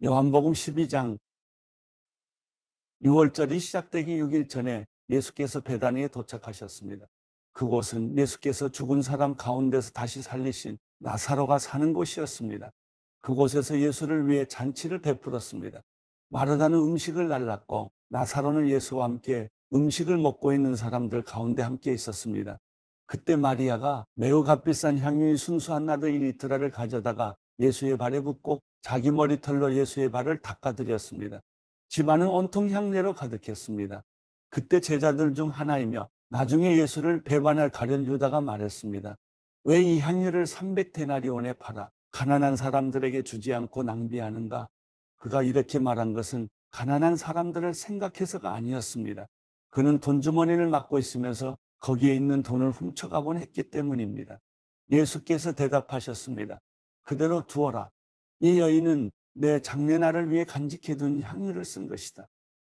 요한복음 12장 6월절이 시작되기 6일 전에 예수께서 베다니에 도착하셨습니다. 그곳은 예수께서 죽은 사람 가운데서 다시 살리신 나사로가 사는 곳이었습니다. 그곳에서 예수를 위해 잔치를 베풀었습니다. 마르다는 음식을 날랐고 나사로는 예수와 함께 음식을 먹고 있는 사람들 가운데 함께 있었습니다. 그때 마리아가 매우 값비싼 향유인 순수한 나드 1리터를 가져다가 예수의 발에 붓고 자기 머리털로 예수의 발을 닦아드렸습니다. 집안은 온통 향내로 가득했습니다. 그때 제자들 중 하나이며 나중에 예수를 배반할 가룟 유다가 말했습니다. 왜 이 향유를 300데나리온에 팔아 가난한 사람들에게 주지 않고 낭비하는가? 그가 이렇게 말한 것은 가난한 사람들을 생각해서가 아니었습니다. 그는 돈주머니를 맡고 있으면서 거기에 있는 돈을 훔쳐가곤 했기 때문입니다. 예수께서 대답하셨습니다. 그대로 두어라. 이 여인은 내 장례날을 위해 간직해둔 향유를 쓴 것이다.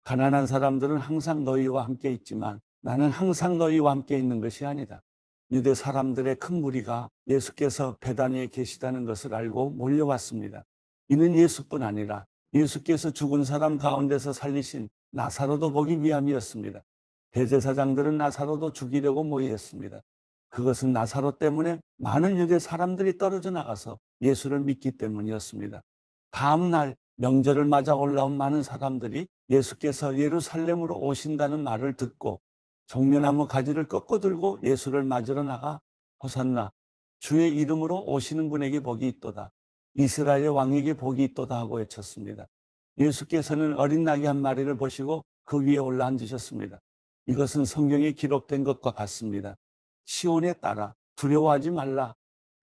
가난한 사람들은 항상 너희와 함께 있지만 나는 항상 너희와 함께 있는 것이 아니다. 유대 사람들의 큰 무리가 예수께서 베다니에 계시다는 것을 알고 몰려왔습니다. 이는 예수뿐 아니라 예수께서 죽은 사람 가운데서 살리신 나사로도 보기 위함이었습니다. 대제사장들은 나사로도 죽이려고 모의했습니다. 그것은 나사로 때문에 많은 유대 사람들이 떨어져 나가서 예수를 믿기 때문이었습니다. 다음 날 명절을 맞아 올라온 많은 사람들이 예수께서 예루살렘으로 오신다는 말을 듣고 종려나무 가지를 꺾어 들고 예수를 맞으러 나가 호산나 주의 이름으로 오시는 분에게 복이 있도다. 이스라엘의 왕에게 복이 있도다 하고 외쳤습니다. 예수께서는 어린 나귀 한 마리를 보시고 그 위에 올라앉으셨습니다. 이것은 성경에 기록된 것과 같습니다. 시온에 따라 두려워하지 말라.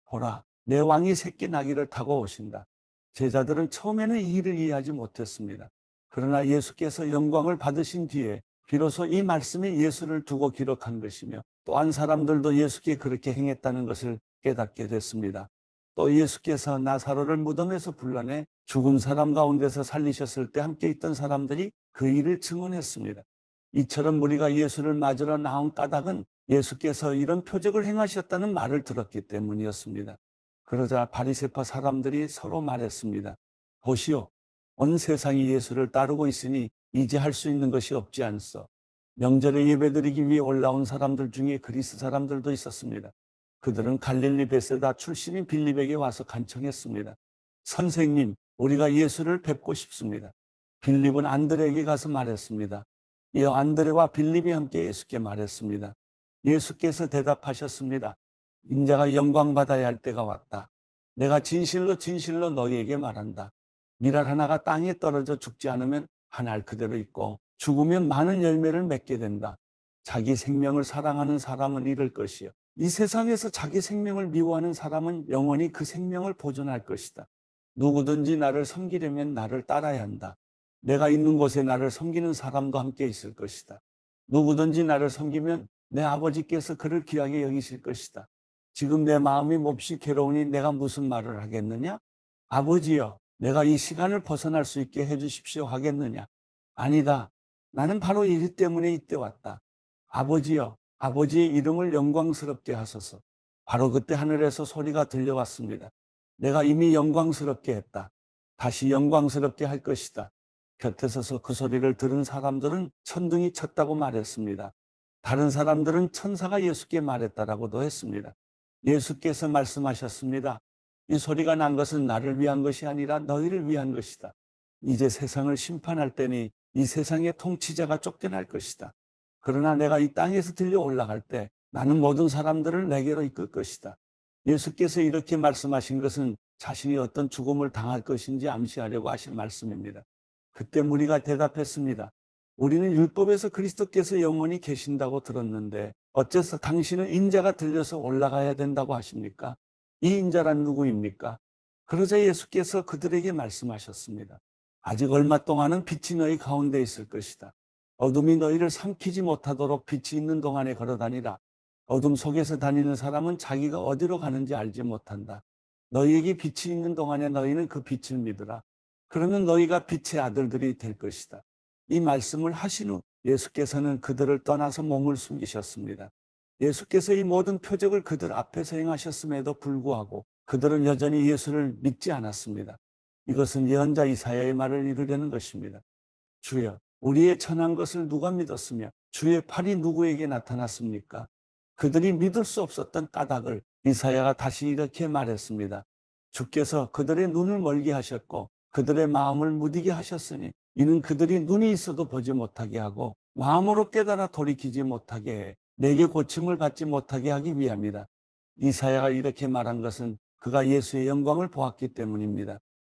보라, 내 왕이 새끼 나귀를 타고 오신다. 제자들은 처음에는 이 일을 이해하지 못했습니다. 그러나 예수께서 영광을 받으신 뒤에 비로소 이 말씀이 예수를 두고 기록한 것이며 또한 사람들도 예수께 그렇게 행했다는 것을 깨닫게 됐습니다. 또 예수께서 나사로를 무덤에서 불러내 죽은 사람 가운데서 살리셨을 때 함께 있던 사람들이 그 일을 증언했습니다. 이처럼 무리가 예수를 맞으러 나온 까닭은 예수께서 이런 표적을 행하셨다는 말을 들었기 때문이었습니다. 그러자 바리새파 사람들이 서로 말했습니다. 보시오, 온 세상이 예수를 따르고 있으니 이제 할 수 있는 것이 없지 않소. 명절에 예배드리기 위해 올라온 사람들 중에 그리스 사람들도 있었습니다. 그들은 갈릴리 베세다 출신인 빌립에게 와서 간청했습니다. 선생님, 우리가 예수를 뵙고 싶습니다. 빌립은 안드레에게 가서 말했습니다. 이어 안드레와 빌립이 함께 예수께 말했습니다. 예수께서 대답하셨습니다. 인자가 영광받아야 할 때가 왔다. 내가 진실로 진실로 너희에게 말한다. 밀알 하나가 땅에 떨어져 죽지 않으면 한 알 그대로 있고 죽으면 많은 열매를 맺게 된다. 자기 생명을 사랑하는 사람은 잃을 것이요. 이 세상에서 자기 생명을 미워하는 사람은 영원히 그 생명을 보존할 것이다. 누구든지 나를 섬기려면 나를 따라야 한다. 내가 있는 곳에 나를 섬기는 사람도 함께 있을 것이다. 누구든지 나를 섬기면 내 아버지께서 그를 귀하게 여기실 것이다. 지금 내 마음이 몹시 괴로우니 내가 무슨 말을 하겠느냐? 아버지여, 내가 이 시간을 벗어날 수 있게 해주십시오 하겠느냐? 아니다. 나는 바로 일 때문에 이때 왔다. 아버지여, 아버지의 이름을 영광스럽게 하소서. 바로 그때 하늘에서 소리가 들려왔습니다. 내가 이미 영광스럽게 했다. 다시 영광스럽게 할 것이다. 곁에 서서 그 소리를 들은 사람들은 천둥이 쳤다고 말했습니다. 다른 사람들은 천사가 예수께 말했다라고도 했습니다. 예수께서 말씀하셨습니다. 이 소리가 난 것은 나를 위한 것이 아니라 너희를 위한 것이다. 이제 세상을 심판할 때니 이 세상의 통치자가 쫓겨날 것이다. 그러나 내가 이 땅에서 들려 올라갈 때 나는 모든 사람들을 내게로 이끌 것이다. 예수께서 이렇게 말씀하신 것은 자신이 어떤 죽음을 당할 것인지 암시하려고 하신 말씀입니다. 그때 무리가 대답했습니다. 우리는 율법에서 그리스도께서 영원히 계신다고 들었는데 어째서 당신은 인자가 들려서 올라가야 된다고 하십니까? 이 인자란 누구입니까? 그러자 예수께서 그들에게 말씀하셨습니다. 아직 얼마 동안은 빛이 너희 가운데 있을 것이다. 어둠이 너희를 삼키지 못하도록 빛이 있는 동안에 걸어다니라. 어둠 속에서 다니는 사람은 자기가 어디로 가는지 알지 못한다. 너희에게 빛이 있는 동안에 너희는 그 빛을 믿으라. 그러면 너희가 빛의 아들들이 될 것이다. 이 말씀을 하신 후 예수께서는 그들을 떠나서 몸을 숨기셨습니다. 예수께서 이 모든 표적을 그들 앞에서 행하셨음에도 불구하고 그들은 여전히 예수를 믿지 않았습니다. 이것은 예언자 이사야의 말을 이루려는 것입니다. 주여, 우리의 천한 것을 누가 믿었으며 주의 팔이 누구에게 나타났습니까? 그들이 믿을 수 없었던 까닭을 이사야가 다시 이렇게 말했습니다. 주께서 그들의 눈을 멀게 하셨고 그들의 마음을 무디게 하셨으니 이는 그들이 눈이 있어도 보지 못하게 하고 마음으로 깨달아 돌이키지 못하게 해 내게 고침을 받지 못하게 하기 위함이다. 이사야가 이렇게 말한 것은 그가 예수의 영광을 보았기 때문입니다.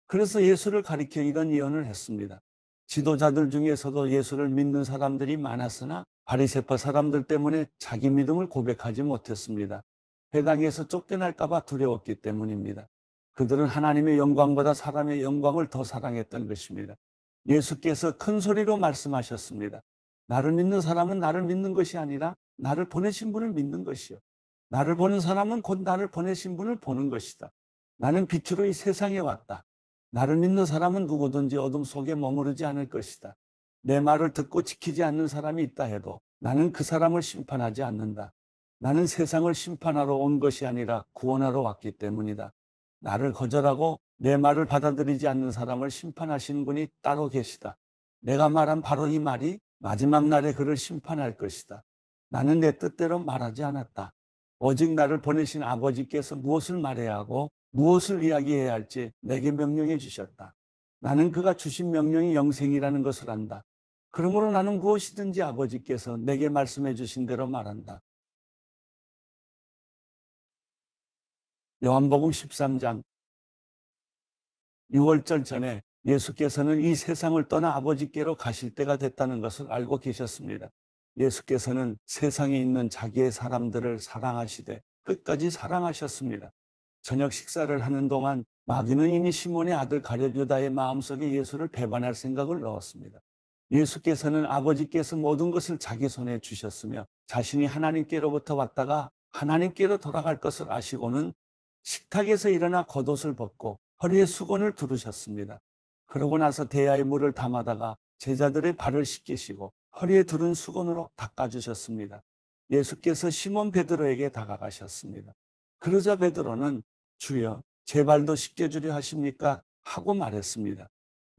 그래서 예수를 가리켜 이런 예언을 했습니다. 지도자들 중에서도 예수를 믿는 사람들이 많았으나 바리새파 사람들 때문에 자기 믿음을 고백하지 못했습니다. 회당에서 쫓겨날까 봐 두려웠기 때문입니다. 그들은 하나님의 영광보다 사람의 영광을 더 사랑했던 것입니다. 예수께서 큰 소리로 말씀하셨습니다. 나를 믿는 사람은 나를 믿는 것이 아니라 나를 보내신 분을 믿는 것이요. 나를 보는 사람은 곧 나를 보내신 분을 보는 것이다. 나는 빛으로 이 세상에 왔다. 나를 믿는 사람은 누구든지 어둠 속에 머무르지 않을 것이다. 내 말을 듣고 지키지 않는 사람이 있다 해도 나는 그 사람을 심판하지 않는다. 나는 세상을 심판하러 온 것이 아니라 구원하러 왔기 때문이다. 나를 거절하고 내 말을 받아들이지 않는 사람을 심판하시는 분이 따로 계시다. 내가 말한 바로 이 말이 마지막 날에 그를 심판할 것이다. 나는 내 뜻대로 말하지 않았다. 오직 나를 보내신 아버지께서 무엇을 말해야 하고 무엇을 이야기해야 할지 내게 명령해 주셨다. 나는 그가 주신 명령이 영생이라는 것을 안다. 그러므로 나는 무엇이든지 아버지께서 내게 말씀해 주신 대로 말한다. 요한복음 13장 6월절 전에 예수께서는 이 세상을 떠나 아버지께로 가실 때가 됐다는 것을 알고 계셨습니다. 예수께서는 세상에 있는 자기의 사람들을 사랑하시되 끝까지 사랑하셨습니다. 저녁 식사를 하는 동안 마귀는 이미 시몬의 아들 가룟 유다의 마음속에 예수를 배반할 생각을 넣었습니다. 예수께서는 아버지께서 모든 것을 자기 손에 주셨으며 자신이 하나님께로부터 왔다가 하나님께로 돌아갈 것을 아시고는 식탁에서 일어나 겉옷을 벗고 허리에 수건을 두르셨습니다. 그러고 나서 대야에 물을 담아다가 제자들의 발을 씻기시고 허리에 두른 수건으로 닦아주셨습니다. 예수께서 시몬 베드로에게 다가가셨습니다. 그러자 베드로는 주여, 제 발도 씻겨주려 하십니까? 하고 말했습니다.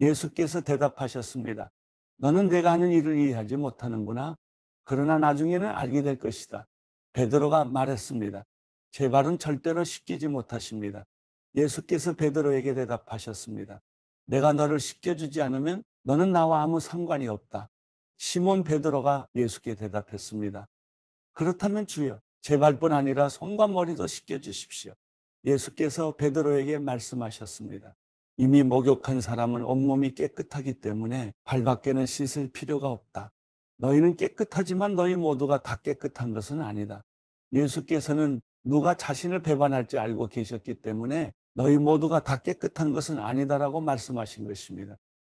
예수께서 대답하셨습니다. 너는 내가 하는 일을 이해하지 못하는구나. 그러나 나중에는 알게 될 것이다. 베드로가 말했습니다. 제 발은 절대로 씻기지 못하십니다. 예수께서 베드로에게 대답하셨습니다. 내가 너를 씻겨주지 않으면 너는 나와 아무 상관이 없다. 시몬 베드로가 예수께 대답했습니다. 그렇다면 주여, 제 발뿐 아니라 손과 머리도 씻겨주십시오. 예수께서 베드로에게 말씀하셨습니다. 이미 목욕한 사람은 온몸이 깨끗하기 때문에 발밖에는 씻을 필요가 없다. 너희는 깨끗하지만 너희 모두가 다 깨끗한 것은 아니다. 예수께서는 누가 자신을 배반할지 알고 계셨기 때문에 너희 모두가 다 깨끗한 것은 아니다라고 말씀하신 것입니다.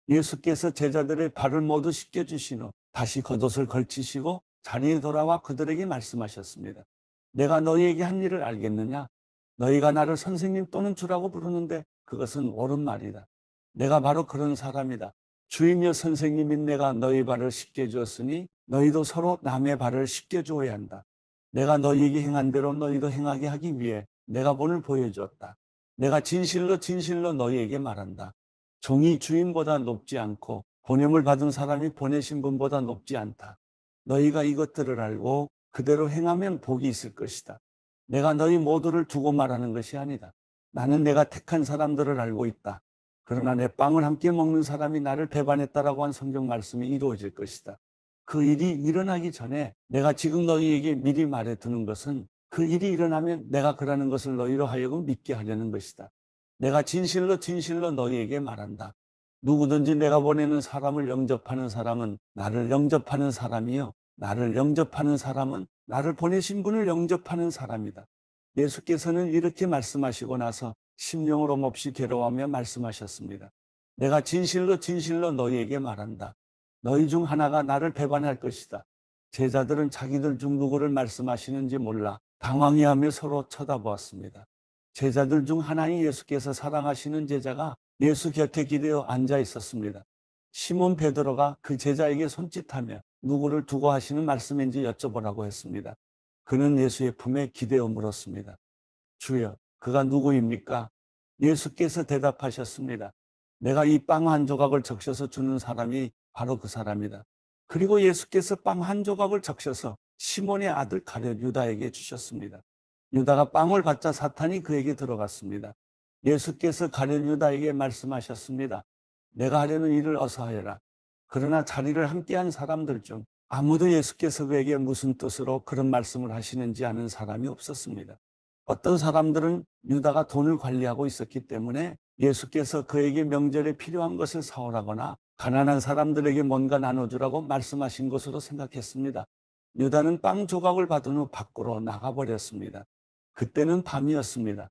예수께서 제자들의 발을 모두 씻겨주신 후 다시 겉옷을 걸치시고 자리에 돌아와 그들에게 말씀하셨습니다. 내가 너희에게 한 일을 알겠느냐? 너희가 나를 선생님 또는 주라고 부르는데 그것은 옳은 말이다. 내가 바로 그런 사람이다. 주이며 선생님인 내가 너희 발을 씻겨주었으니 너희도 서로 남의 발을 씻겨주어야 한다. 내가 너희에게 행한 대로 너희도 행하게 하기 위해 내가 본을 보여주었다. 내가 진실로 진실로 너희에게 말한다. 종이 주인보다 높지 않고 보냄을 받은 사람이 보내신 분보다 높지 않다. 너희가 이것들을 알고 그대로 행하면 복이 있을 것이다. 내가 너희 모두를 두고 말하는 것이 아니다. 나는 내가 택한 사람들을 알고 있다. 그러나 내 빵을 함께 먹는 사람이 나를 배반했다라고 한 성경 말씀이 이루어질 것이다. 그 일이 일어나기 전에 내가 지금 너희에게 미리 말해두는 것은 그 일이 일어나면 내가 그러는 것을 너희로 하여금 믿게 하려는 것이다. 내가 진실로 진실로 너희에게 말한다. 누구든지 내가 보내는 사람을 영접하는 사람은 나를 영접하는 사람이요. 나를 영접하는 사람은 나를 보내신 분을 영접하는 사람이다. 예수께서는 이렇게 말씀하시고 나서 심령으로 몹시 괴로워하며 말씀하셨습니다. 내가 진실로 진실로 너희에게 말한다. 너희 중 하나가 나를 배반할 것이다. 제자들은 자기들 중 누구를 말씀하시는지 몰라 당황해하며 서로 쳐다보았습니다. 제자들 중 하나인 예수께서 사랑하시는 제자가 예수 곁에 기대어 앉아 있었습니다. 시몬 베드로가 그 제자에게 손짓하며 누구를 두고 하시는 말씀인지 여쭤보라고 했습니다. 그는 예수의 품에 기대어 물었습니다. 주여, 그가 누구입니까? 예수께서 대답하셨습니다. 내가 이 빵 한 조각을 적셔서 주는 사람이 바로 그 사람이다. 그리고 예수께서 빵 한 조각을 적셔서 시몬의 아들 가룟 유다에게 주셨습니다. 유다가 빵을 받자 사탄이 그에게 들어갔습니다. 예수께서 가룟 유다에게 말씀하셨습니다. 내가 하려는 일을 어서 하여라. 그러나 자리를 함께한 사람들 중 아무도 예수께서 그에게 무슨 뜻으로 그런 말씀을 하시는지 아는 사람이 없었습니다. 어떤 사람들은 유다가 돈을 관리하고 있었기 때문에 예수께서 그에게 명절에 필요한 것을 사오라거나 가난한 사람들에게 뭔가 나눠주라고 말씀하신 것으로 생각했습니다. 유다는 빵 조각을 받은 후 밖으로 나가버렸습니다. 그때는 밤이었습니다.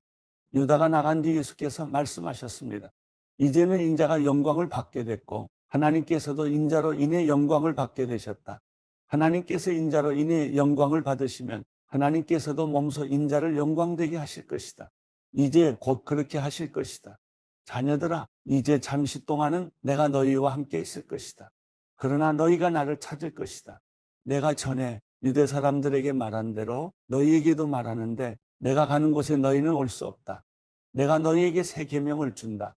유다가 나간 뒤 예수께서 말씀하셨습니다. 이제는 인자가 영광을 받게 됐고 하나님께서도 인자로 인해 영광을 받게 되셨다. 하나님께서 인자로 인해 영광을 받으시면 하나님께서도 몸소 인자를 영광되게 하실 것이다. 이제 곧 그렇게 하실 것이다. 자녀들아, 이제 잠시 동안은 내가 너희와 함께 있을 것이다. 그러나 너희가 나를 찾을 것이다. 내가 전에 유대 사람들에게 말한 대로 너희에게도 말하는데 내가 가는 곳에 너희는 올 수 없다. 내가 너희에게 새 계명을 준다.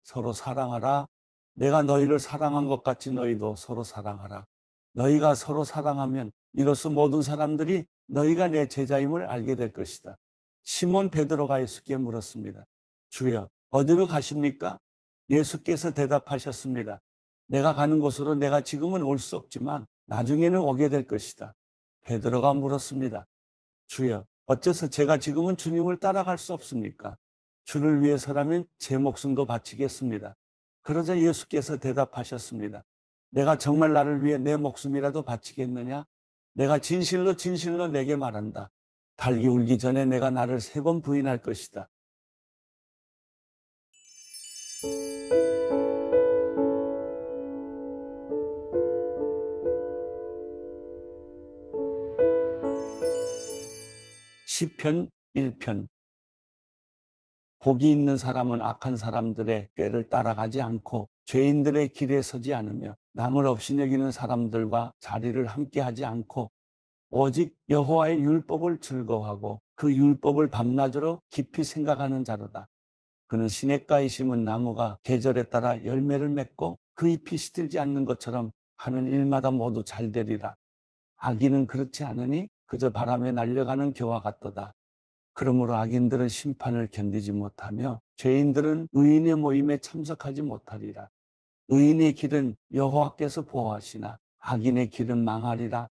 서로 사랑하라. 내가 너희를 사랑한 것 같이 너희도 서로 사랑하라. 너희가 서로 사랑하면 이로써 모든 사람들이 너희가 내 제자임을 알게 될 것이다. 시몬 베드로가 예수께 물었습니다. 주여, 어디로 가십니까? 예수께서 대답하셨습니다. 내가 가는 곳으로 내가 지금은 올 수 없지만 나중에는 오게 될 것이다. 베드로가 물었습니다. 주여, 어째서 제가 지금은 주님을 따라갈 수 없습니까? 주를 위해서라면 제 목숨도 바치겠습니다. 그러자 예수께서 대답하셨습니다. 내가 정말 나를 위해 내 목숨이라도 바치겠느냐? 내가 진실로 진실로 내게 말한다. 달기 울기 전에 내가 나를 3번 부인할 것이다. 시편 1편. 복이 있는 사람은 악한 사람들의 꾀를 따라가지 않고 죄인들의 길에 서지 않으며 남을 없이 여기는 사람들과 자리를 함께하지 않고 오직 여호와의 율법을 즐거워하고 그 율법을 밤낮으로 깊이 생각하는 자로다. 그는 시냇가에 심은 나무가 계절에 따라 열매를 맺고 그 잎이 시들지 않는 것처럼 하는 일마다 모두 잘 되리라. 악인은 그렇지 않으니 그저 바람에 날려가는 겨와 같도다. 그러므로 악인들은 심판을 견디지 못하며 죄인들은 의인의 모임에 참석하지 못하리라. 의인의 길은 여호와께서 보호하시나 악인의 길은 망하리라.